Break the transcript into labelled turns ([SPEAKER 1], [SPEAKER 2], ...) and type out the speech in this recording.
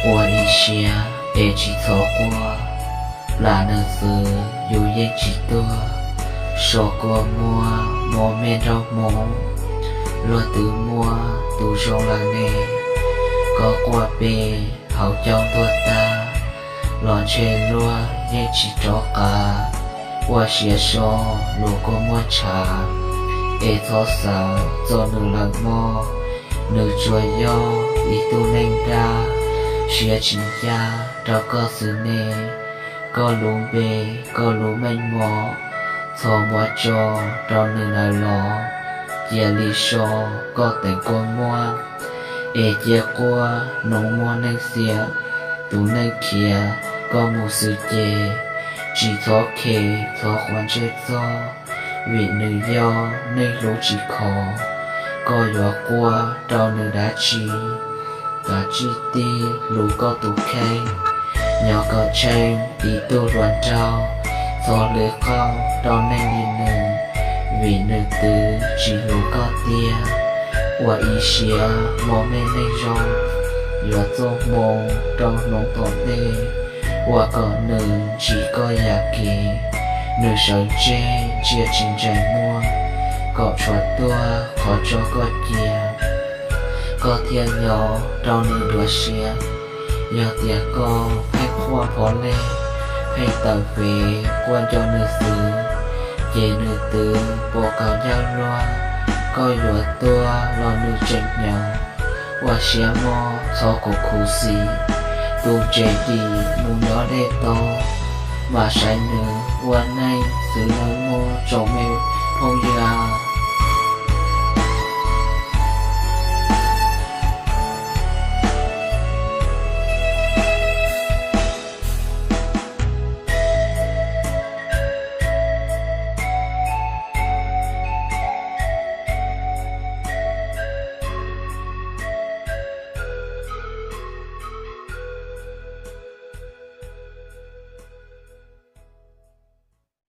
[SPEAKER 1] 我一些也去错过，là nơi xưa dù yên chỉ tua, số của mua men rau mổ, lúa từ mua tu rong là nè, có qua bề hậu trong tua ta, lon trên lúa yên chỉ cho cả, qua xia số lúa có mua trà, thọ sa cho nữ là mò, nữ chùa yo ý tu nên ra. Xia chính gia đó có sự nề, có lũ bề có lũ mênh mò, thọ mua cho đó nữ là lò, chia lý số có tên con mua, chia qua nông mua nên xia, tu nên kia có một sự chê, chỉ thọ khề thọ khoan chết do, vì nữ do nên lũ chỉ khó, có gió qua đó nữ đã chi. Cả chi ti lũ có tủ khay nhỏ có chen ý tu loạn trao do lưới con đó nên đi nừng vì nữ tứ chỉ lũ có tia và ý xía mô mê nên rong và tô môn trong nông tổ đê và có nữ chỉ có giả kỳ nữ sở chê chia chính trái mua có cho tua khó cho có chia có thiên nhỏ trong nữ đua xia giờ tia có phép hoa phó lê hay tàu về quan cho nữ xứ về nữ tử bộ cao giao loa coi lúa tua lo nữ tranh nhau và xia mò so của khu xì tu chế đi mùng nhỏ đê to mà sai nữ qua nay xứ nơi mô trổ mèo phong già